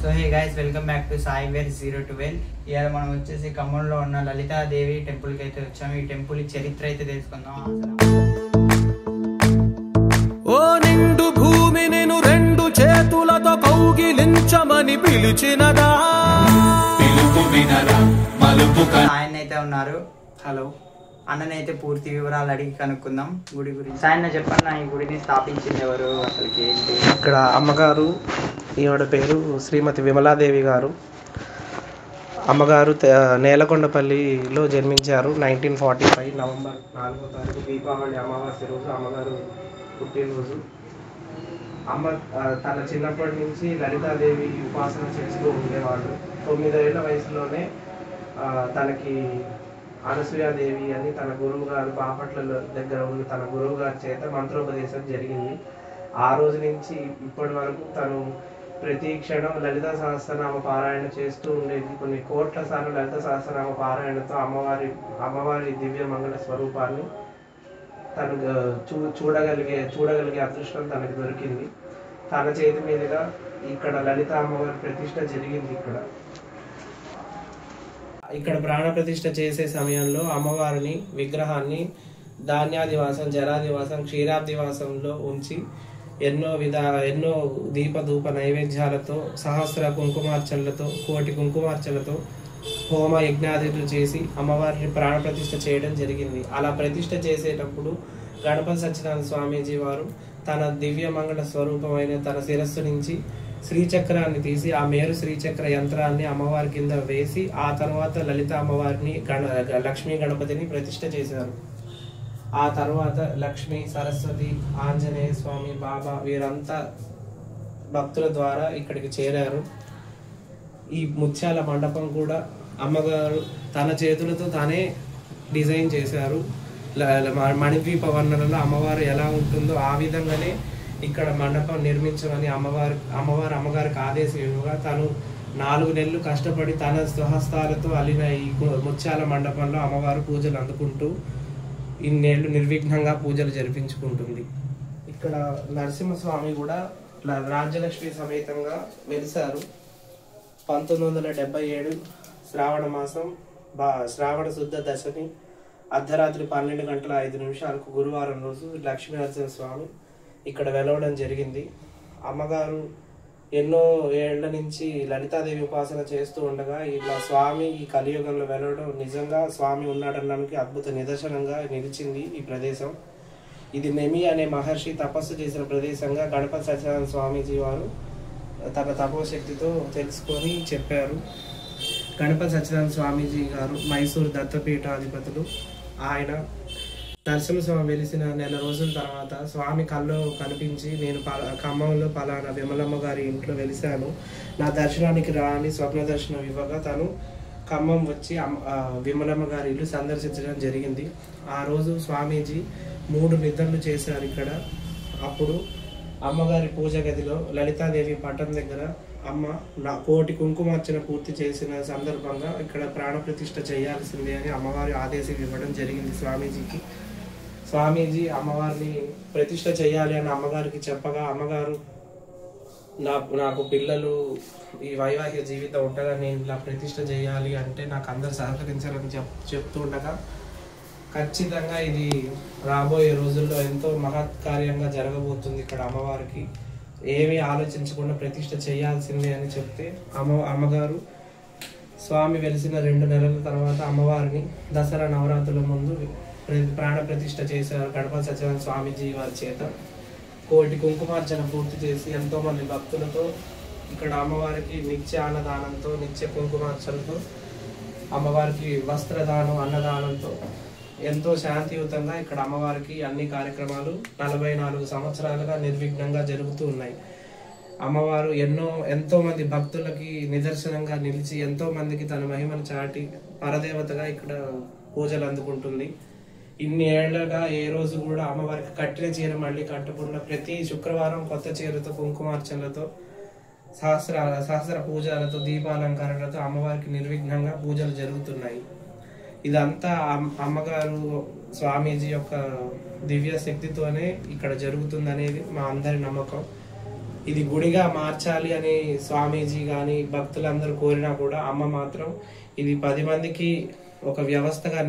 So hey guys, welcome back to Sai ware 012. ఇవాళ మనం వచ్చేసి ఖమ్మంలో ఉన్న లలితాదేవి టెంపుల్కి అయితే వచ్చాము. ఈ టెంపుల్ చరిత్ర అయితే తెలుసుకుందాం. ఓ నిండు భూమి నేను రెండు చేతులతో కౌగిలించమని పిలిచినదా, పిలుపు వినరా మలుపు. ఆయన అయితే ఉన్నారు. హలో అన్ననైతే పూర్తి వివరాలు అడిగి కనుక్కుందాం గుడి గురించి. ఆయన చెప్పన్న, ఈ గుడిని స్థాపించింది ఎవరు, అసలుకి ఏంటి? ఇక్కడ అమ్మగారు, ఈవిడ పేరు శ్రీమతి విమలాదేవి గారు. అమ్మగారు నేలకొండపల్లిలో జన్మించారు. 1945 నవంబర్ 4వ తారీఖు దీపావళి అమావాస్య రోజు అమ్మగారు పుట్టినరోజు. అమ్మ తన చిన్నప్పటి నుంచి లలితాదేవి ఉపాసన చేస్తూ ఉండేవాళ్ళు. 9 ఏళ్ల వయసులోనే తనకి అనసూయాదేవి అని తన గురువు గారు బాపట్ల దగ్గర ఉన్న తన గురువు గారి చేత మంత్రోపదేశం జరిగింది. ఆ రోజు నుంచి ఇప్పటి వరకు తను ప్రతి క్షణం లలిత సహస్రనామ పారాయణ చేస్తూ ఉండేది. కొన్ని కోట్ల సార్లు లలిత సహస్రనామ పారాయణతో అమ్మవారి దివ్య మంగళ స్వరూపాన్ని తను చూడగలిగే అదృష్టం తనకు దొరికింది. తన చేతి మీదుగా ఇక్కడ లలిత అమ్మవారి ప్రతిష్ట జరిగింది. ఇక్కడ ప్రాణ ప్రతిష్ఠ చేసే సమయంలో అమ్మవారిని విగ్రహాన్ని ధాన్యాదివాసం, జలాదివాసం, క్షీరాబ్దివాసంలో ఉంచి ఎన్నో దీపధూప నైవేద్యాలతో, సహస్ర కుంకుమార్చనలతో, కోటి కుంకుమార్చనలతో హోమ యజ్ఞాదులు చేసి అమ్మవారిని ప్రాణ ప్రతిష్ఠ చేయడం జరిగింది. అలా ప్రతిష్ఠ చేసేటప్పుడు గణపతి సత్యనారాయణ స్వామీజీ వారు తన దివ్య మంగళ స్వరూపమైన తన శిరస్సు నుంచి శ్రీచక్రాన్ని తీసి ఆ మేరు శ్రీచక్ర యంత్రాన్ని అమ్మవారి కింద వేసి ఆ తర్వాత లలిత అమ్మవారిని లక్ష్మీ గణపతిని ప్రతిష్ఠ చేశారు. ఆ తర్వాత లక్ష్మి, సరస్వతి, ఆంజనేయ స్వామి, బాబా వీరంతా భక్తుల ద్వారా ఇక్కడికి చేరారు. ఈ ముత్యాల మండపం కూడా అమ్మగారు తన చేతులతో తానే డిజైన్ చేశారు. మణిద్వీప వర్ణనలో అమ్మవారు ఎలా ఉంటుందో ఆ విధంగానే ఇక్కడ మండపం నిర్మించమని అమ్మగారికి ఆదేశం ఇవ్వగా తను 4 నెలలు కష్టపడి తన స్వహస్తాలతో అల్లిన ఈ ముత్యాల మండపంలో అమ్మవారు పూజలు అందుకుంటూ ఇన్నేళ్లు నిర్విఘ్నంగా పూజలు జరిపించుకుంటుంది. ఇక్కడ నరసింహస్వామి కూడా రాజ్యలక్ష్మి సమేతంగా వెలిశారు. 1977 శ్రావణ మాసం శ్రావణ శుద్ధ దశమి అర్ధరాత్రి 12:05 గురువారం రోజు లక్ష్మీ నరసింహస్వామి ఇక్కడ వెలవడం జరిగింది. అమ్మగారు ఎన్నో ఏళ్ల నుంచి లలితాదేవి ఉపాసన చేస్తూ ఉండగా ఇలా స్వామి ఈ కలియుగంలో వెలవడం నిజంగా స్వామి ఉన్నాడనడానికి అద్భుత నిదర్శనంగా నిలిచింది ఈ ప్రదేశం. ఇది నెమి అనే మహర్షి తపస్సు చేసిన ప్రదేశంగా గణపతి సత్యనారాయణ స్వామీజీ వారు తన తపోశక్తితో తెలుసుకొని చెప్పారు. గణపతి సత్యనారాయణ స్వామీజీ గారు మైసూరు దత్తపీఠాధిపతులు. ఆయన నరసింహస్వామి వెలిసిన నెల రోజుల తర్వాత స్వామి కల్లో కనిపించి, నేను ఖమ్మంలో పలానా విమలమ్మ గారి ఇంట్లో వెలిశాను, నా దర్శనానికి రా అని స్వప్న దర్శనం ఇవ్వగా తను ఖమ్మం వచ్చి విమలమ్మ గారి ఇల్లు సందర్శించడం జరిగింది. ఆ రోజు స్వామీజీ 3 నిద్రలు చేశారు ఇక్కడ. అప్పుడు అమ్మగారి పూజ గదిలో లలితాదేవి పటం దగ్గర అమ్మ కోటి కుంకుమార్చన పూర్తి చేసిన సందర్భంగా ఇక్కడ ప్రాణ ప్రతిష్ఠ చేయాల్సిందే అని అమ్మవారి ఆదేశం ఇవ్వడం జరిగింది స్వామీజీకి. స్వామీజీ అమ్మవారిని ప్రతిష్ఠ చేయాలి అని అమ్మగారికి చెప్పగా అమ్మగారు నాకు పిల్లలు ఈ వైవాహిక జీవితం ఉండగా నేను ఇలా ప్రతిష్ఠ చేయాలి అంటే నాకు అందరు సహకరించాలని చెప్తుండగా ఖచ్చితంగా ఇది రాబోయే రోజుల్లో ఎంతో మహత్కార్యంగా జరగబోతుంది. ఇక్కడ అమ్మవారికి ఏమీ ఆలోచించకుండా ప్రతిష్ఠ చేయాల్సిందే అని చెప్తే అమ్మగారు స్వామి వెలిసిన 2 నెలల తర్వాత అమ్మవారిని దసరా నవరాత్రుల ముందు ప్రాణ ప్రతిష్ఠ చేశారు గణపతి సత్యనారాయణ స్వామీజీ వారి చేత. కోటి కుంకుమార్చన పూర్తి చేసి ఎంతో మంది భక్తులతో ఇక్కడ అమ్మవారికి నిత్య అన్నదానంతో, నిత్య కుంకుమార్చనతో, అమ్మవారికి వస్త్రదానం, అన్నదానంతో ఎంతో శాంతియుతంగా ఇక్కడ అమ్మవారికి అన్ని కార్యక్రమాలు 44 సంవత్సరాలుగా నిర్విఘ్నంగా జరుగుతూ ఉన్నాయి. అమ్మవారు ఎంతో మంది భక్తులకి నిదర్శనంగా నిలిచి ఎంతో మందికి తన మహిమను చాటి పరదేవతగా ఇక్కడ పూజలు అందుకుంటుంది. ఇన్ని ఏళ్లగా ఏ రోజు కూడా అమ్మవారికి కట్టిన చీర మళ్ళీ కట్టకుండా ప్రతి శుక్రవారం కొత్త చీరతో, కుంకుమార్చనలతో, సహస్ర పూజలతో, దీపాలంకరణలతో అమ్మవారికి నిర్విఘ్నంగా పూజలు జరుగుతున్నాయి. ఇదంతా అమ్మగారు స్వామీజీ యొక్క దివ్య శక్తితోనే ఇక్కడ జరుగుతుందనేది మా అందరి నమ్మకం. ఇది గుడిగా మార్చాలి అని స్వామీజీ కానీ భక్తులందరూ కోరినా కూడా అమ్మ మాత్రం ఇది 10 మందికి ఒక వ్యవస్థగా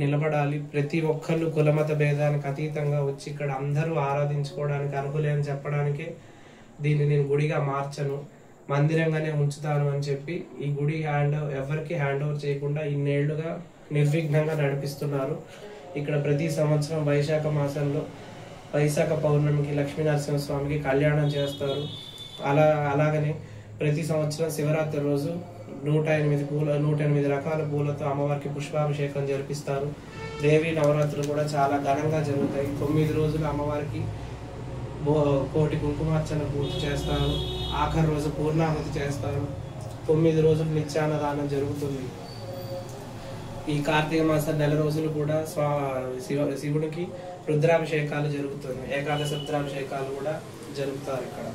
నిలబడాలి, ప్రతి ఒక్కళ్ళు కులమత భేదానికి అతీతంగా వచ్చి ఇక్కడ అందరూ ఆరాధించుకోవడానికి అనుకూలే అని చెప్పడానికే దీన్ని నేను గుడిగా మార్చను, మందిరంగానే ఉంచుతాను అని చెప్పి ఈ గుడి ఎవరికి హ్యాండ్ ఓవర్ చేయకుండా ఇన్నేళ్లుగా నిర్విఘ్నంగా నడిపిస్తున్నారు. ఇక్కడ ప్రతి సంవత్సరం వైశాఖ మాసంలో వైశాఖ పౌర్ణమికి లక్ష్మీనరసింహస్వామికి కళ్యాణం చేస్తారు. అలాగనే ప్రతి సంవత్సరం శివరాత్రి రోజు 108 రకాల పూలతో అమ్మవారికి పుష్పాభిషేకం జరిపిస్తారు. దేవి నవరాత్రులు కూడా చాలా ఘనంగా జరుగుతాయి. 9 రోజులు అమ్మవారికి కోటి కుంకుమార్చన పూర్తి చేస్తారు. ఆఖరి రోజు పూర్ణాహుతి చేస్తారు. 9 రోజులు నిత్యాన్నదానం జరుగుతుంది. ఈ కార్తీక మాసం 9 రోజులు కూడా శివుడికి రుద్రాభిషేకాలు జరుగుతుంది. ఏకాదశి రుద్రాభిషేకాలు కూడా జరుగుతారు ఇక్కడ.